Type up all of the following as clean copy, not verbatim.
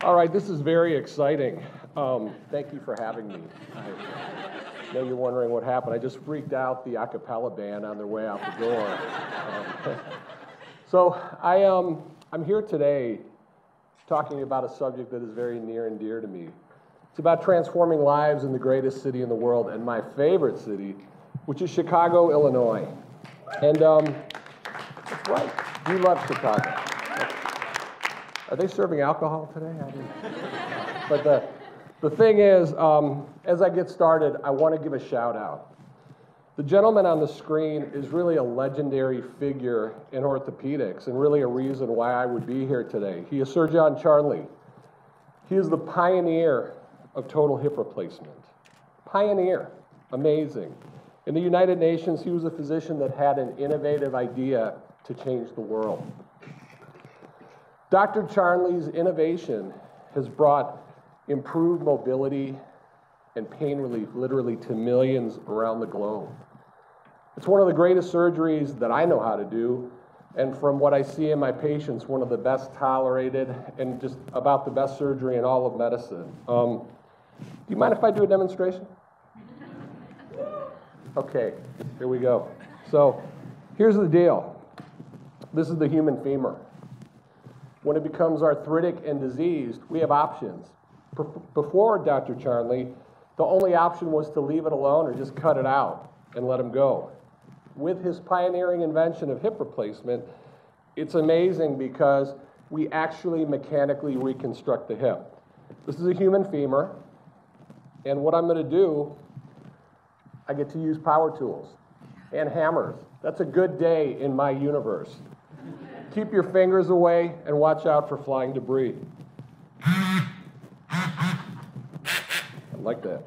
All right, this is very exciting. Thank you for having me. I know you're wondering what happened. I just freaked out the a cappella band on their way out the door. So I'm here today talking about a subject that is very near and dear to me. It's about transforming lives in the greatest city in the world, and my favorite city, which is Chicago, Illinois. And that's right, you love Chicago. Are they serving alcohol today? But the thing is, as I get started, I want to give a shout out. The gentleman on the screen is really a legendary figure in orthopedics and really a reason why I would be here today. He is Sir John Charnley. He is the pioneer of total hip replacement. Pioneer, amazing. In the United Nations, he was a physician that had an innovative idea to change the world. Dr. Charnley's innovation has brought improved mobility and pain relief literally to millions around the globe. It's one of the greatest surgeries that I know how to do, and from what I see in my patients, one of the best tolerated and just about the best surgery in all of medicine. Do you mind if I do a demonstration? Okay, here we go. So here's the deal. This is the human femur. When it becomes arthritic and diseased, we have options. Before Dr. Charnley, the only option was to leave it alone or just cut it out and let him go. With his pioneering invention of hip replacement, it's amazing because we actually mechanically reconstruct the hip. This is a human femur, and what I'm going to do, I get to use power tools and hammers. That's a good day in my universe. Keep your fingers away and watch out for flying debris. I like that.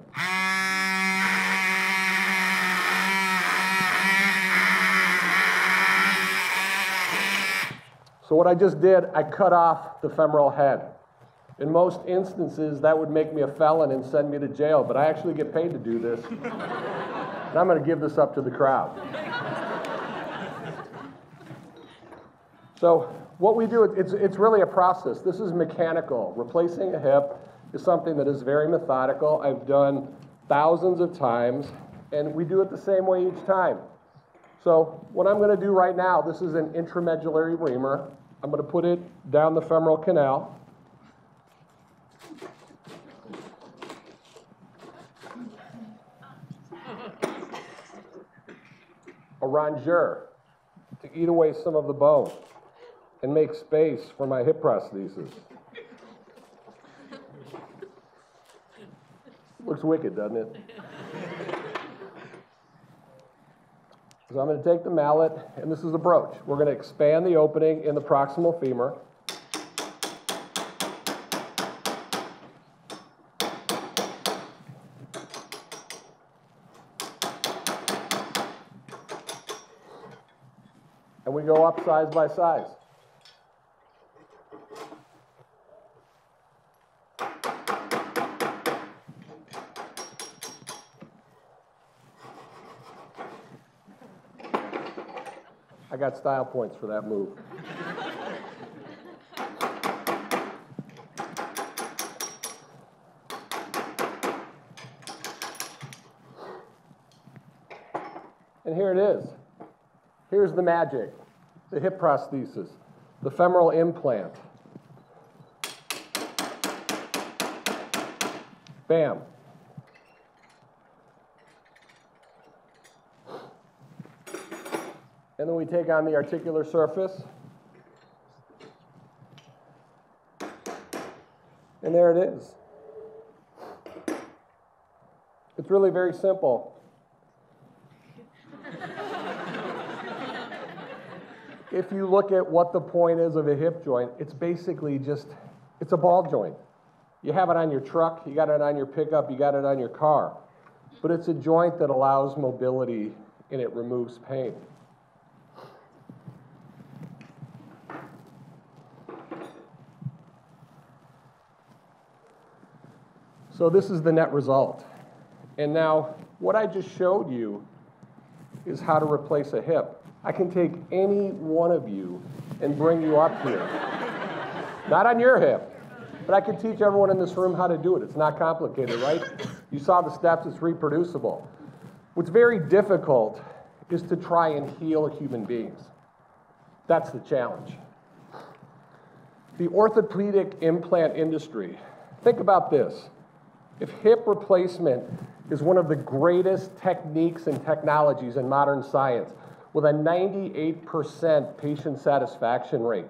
So what I just did, I cut off the femoral head. In most instances, that would make me a felon and send me to jail, but I actually get paid to do this. And I'm going to give this up to the crowd. So what we do, it's really a process. This is mechanical. Replacing a hip is something that is very methodical. I've done thousands of times, and we do it the same way each time. So what I'm going to do right now, this is an intramedullary reamer. I'm going to put it down the femoral canal. A rongeur to eat away some of the bone and make space for my hip prosthesis. Looks wicked, doesn't it? So I'm going to take the mallet, and this is a broach. We're going to expand the opening in the proximal femur. And we go up size by size. I got style points for that move. And here it is. Here's the magic. The hip prosthesis, the femoral implant. Bam. And then we take on the articular surface. And there it is. It's really very simple. If you look at what the point is of a hip joint, it's basically just, it's a ball joint. You have it on your truck, you got it on your pickup, you got it on your car. But it's a joint that allows mobility and it removes pain. So this is the net result. And now, what I just showed you is how to replace a hip. I can take any one of you and bring you up here. Not on your hip, But I can teach everyone in this room how to do it. It's not complicated, right? You saw the steps, it's reproducible. What's very difficult is to try and heal human beings. That's the challenge. The orthopedic implant industry, think about this. If hip replacement is one of the greatest techniques and technologies in modern science, with a 98% patient satisfaction rate,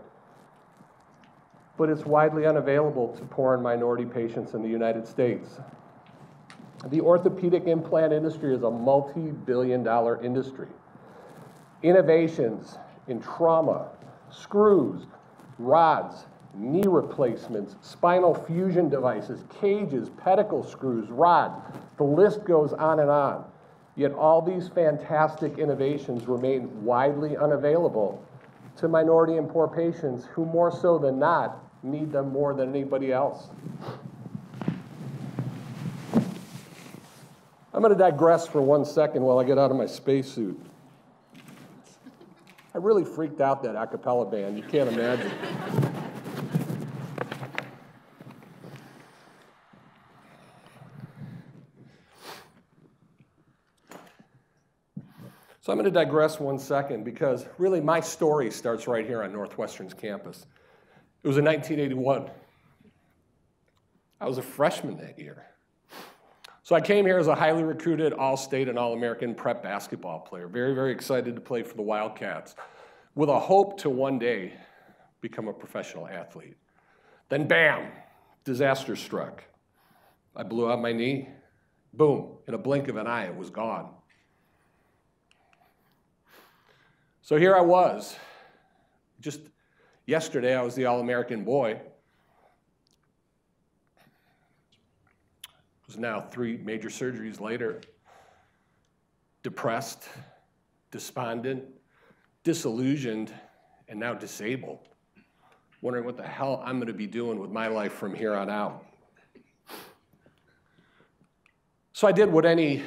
but it's widely unavailable to poor and minority patients in the United States. The orthopedic implant industry is a multi-billion-dollar industry. Innovations in trauma, screws, rods, knee replacements, spinal fusion devices, cages, pedicle screws, rods, the list goes on and on. Yet all these fantastic innovations remain widely unavailable to minority and poor patients who, more so than not, need them more than anybody else. I'm going to digress for 1 second while I get out of my spacesuit. I really freaked out that a cappella band, you can't imagine. So I'm going to digress 1 second because really my story starts right here on Northwestern's campus. It was in 1981. I was a freshman that year. So I came here as a highly recruited All-State and All-American prep basketball player, very, very excited to play for the Wildcats, with a hope to one day become a professional athlete. Then bam, disaster struck. I blew out my knee. Boom, in a blink of an eye, it was gone. So here I was. Just yesterday, I was the All-American boy. It was now 3 major surgeries later. Depressed, despondent, disillusioned, and now disabled. Wondering what the hell I'm going to be doing with my life from here on out. So I did what any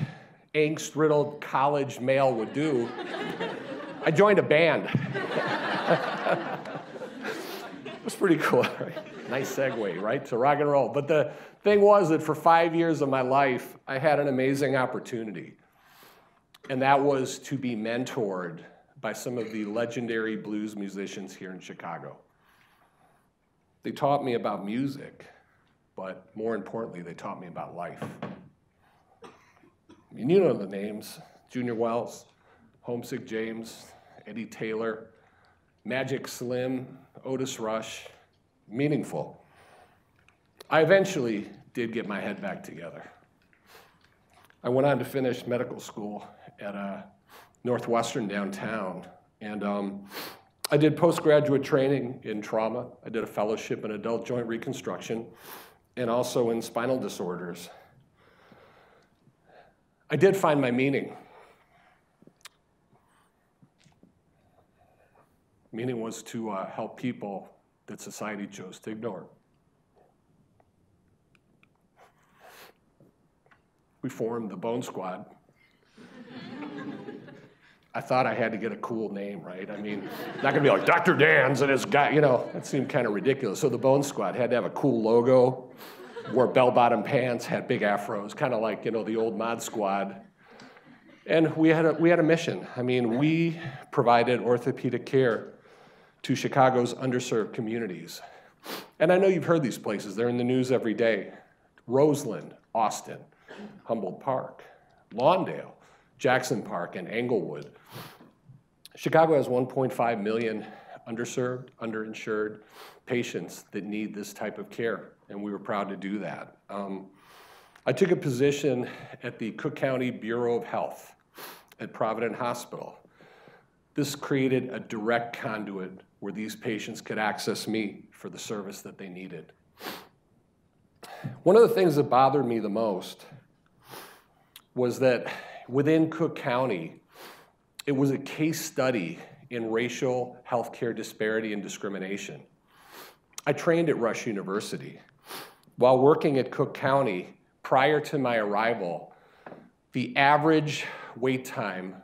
angst-riddled college male would do. I joined a band. It was pretty cool, right? Nice segue, right, to rock and roll. But the thing was that for 5 years of my life, I had an amazing opportunity. And that was to be mentored by some of the legendary blues musicians here in Chicago. They taught me about music, but more importantly, they taught me about life. I mean, you know the names: Junior Wells, Homesick James, Eddie Taylor, Magic Slim, Otis Rush. Meaningful. I eventually did get my head back together. I went on to finish medical school at Northwestern downtown, and I did postgraduate training in trauma. I did a fellowship in adult joint reconstruction and also in spinal disorders. I did find my meaning. Meaning was to help people that society chose to ignore. We formed the Bone Squad. I thought I had to get a cool name, right? I mean, not gonna be like Dr. Dan's and his guy, you know, that seemed kind of ridiculous. So the Bone Squad had to have a cool logo, wore bell-bottom pants, had big afros, kind of like, you know, the old Mod Squad. And we had a mission. I mean, we provided orthopedic care to Chicago's underserved communities. And I know you've heard these places. They're in the news every day. Roseland, Austin, Humboldt Park, Lawndale, Jackson Park, and Englewood. Chicago has 1.5 million underserved, underinsured patients that need this type of care, and we were proud to do that. I took a position at the Cook County Bureau of Health at Provident Hospital. This created a direct conduit where these patients could access me for the service that they needed. One of the things that bothered me the most was that within Cook County, it was a case study in racial healthcare disparity and discrimination. I trained at Rush University. While working at Cook County, prior to my arrival, the average wait time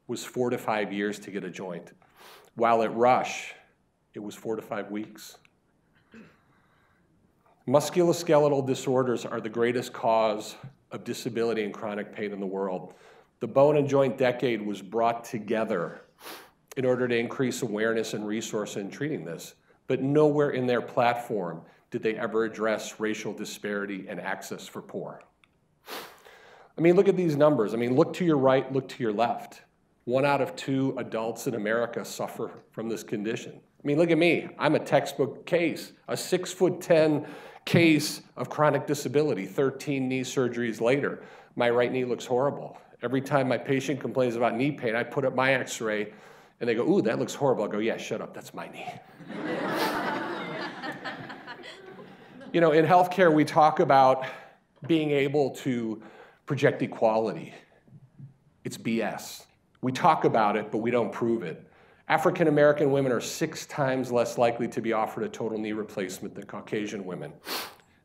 was 4 to 5 years to get a joint, while at Rush, it was 4 to 5 weeks. Musculoskeletal disorders are the greatest cause of disability and chronic pain in the world. The Bone and Joint Decade was brought together in order to increase awareness and resource in treating this, but nowhere in their platform did they ever address racial disparity and access for poor. I mean, look at these numbers. I mean, look to your right, look to your left. 1 out of 2 adults in America suffer from this condition. I mean, look at me. I'm a textbook case, a 6'10" case of chronic disability, 13 knee surgeries later. My right knee looks horrible. Every time my patient complains about knee pain, I put up my x-ray and they go, ooh, that looks horrible. I go, yeah, shut up, that's my knee. You know, in healthcare, we talk about being able to project equality. It's BS. We talk about it, but we don't prove it. African American women are 6 times less likely to be offered a total knee replacement than Caucasian women.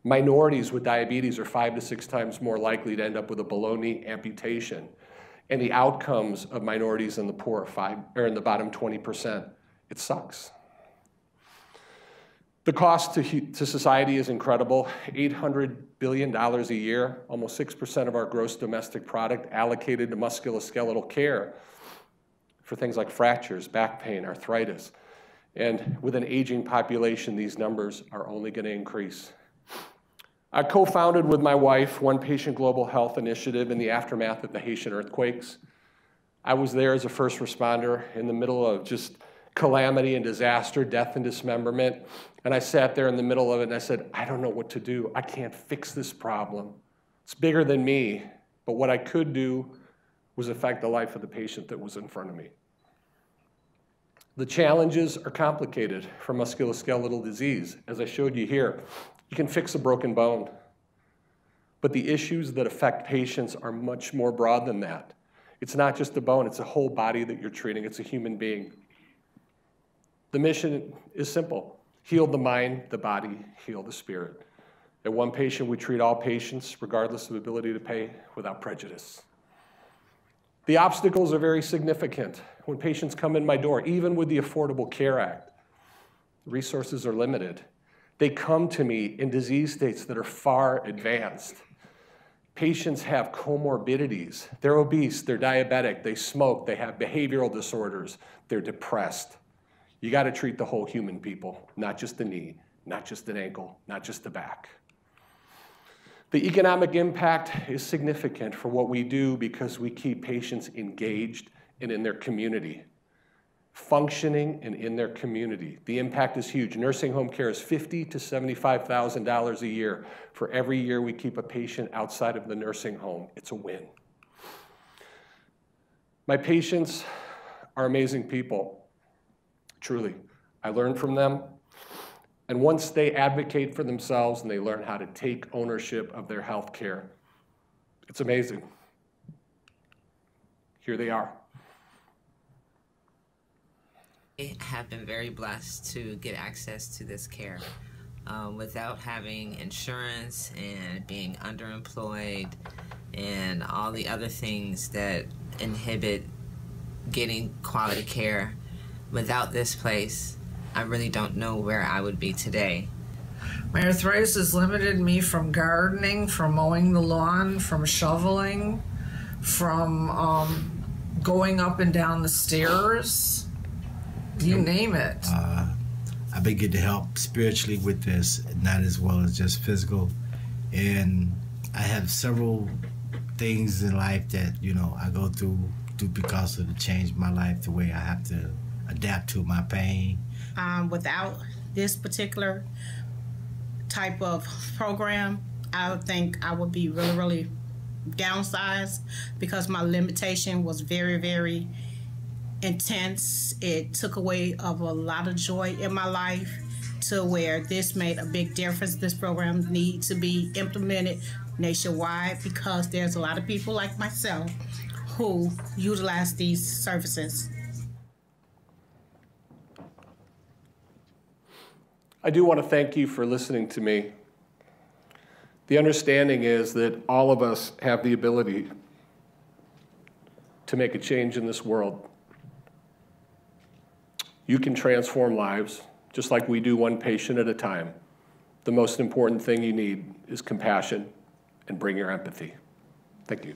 Minorities with diabetes are 5 to 6 times more likely to end up with a below knee amputation. And the outcomes of minorities and the poor are in the bottom 20%. It sucks. The cost to society is incredible. $800 billion a year, almost 6% of our gross domestic product allocated to musculoskeletal care for things like fractures, back pain, arthritis. And with an aging population, these numbers are only going to increase. I co-founded with my wife One Patient Global Health Initiative in the aftermath of the Haitian earthquakes. I was there as a first responder in the middle of just calamity and disaster, death and dismemberment. And I sat there in the middle of it and I said, I don't know what to do. I can't fix this problem. It's bigger than me. But what I could do was affect the life of the patient that was in front of me. The challenges are complicated for musculoskeletal disease. As I showed you here, you can fix a broken bone. But the issues that affect patients are much more broad than that. It's not just the bone, it's a whole body that you're treating. It's a human being. The mission is simple. Heal the mind, the body, heal the spirit. At One Patient, we treat all patients, regardless of ability to pay, without prejudice. The obstacles are very significant. When patients come in my door, even with the Affordable Care Act, the resources are limited. They come to me in disease states that are far advanced. Patients have comorbidities. They're obese, they're diabetic, they smoke, they have behavioral disorders, they're depressed. You got to treat the whole human, people, not just the knee, not just an ankle, not just the back. The economic impact is significant for what we do because we keep patients engaged and in their community, functioning and in their community. The impact is huge. Nursing home care is $50,000 to $75,000 a year. For every year we keep a patient outside of the nursing home, it's a win. My patients are amazing people. Truly, I learn from them. And once they advocate for themselves and they learn how to take ownership of their health care, it's amazing. Here they are. I have been very blessed to get access to this care. Without having insurance and being underemployed and all the other things that inhibit getting quality care, without this place, I really don't know where I would be today. My arthritis has limited me from gardening, from mowing the lawn, from shoveling, from going up and down the stairs, you name it. I've been getting help spiritually with this, not as well as just physical. And I have several things in life that, you know, I go through because of the change in my life, the way I have to adapt to my pain. Without this particular type of program, I would think I would be really, really downsized because my limitation was very, very intense. It took away of a lot of joy in my life to where this made a big difference. This program needs to be implemented nationwide because there's a lot of people like myself who utilize these services. I do want to thank you for listening to me. The understanding is that all of us have the ability to make a change in this world. You can transform lives, just like we do one patient at a time. the most important thing you need is compassion and bring your empathy. Thank you.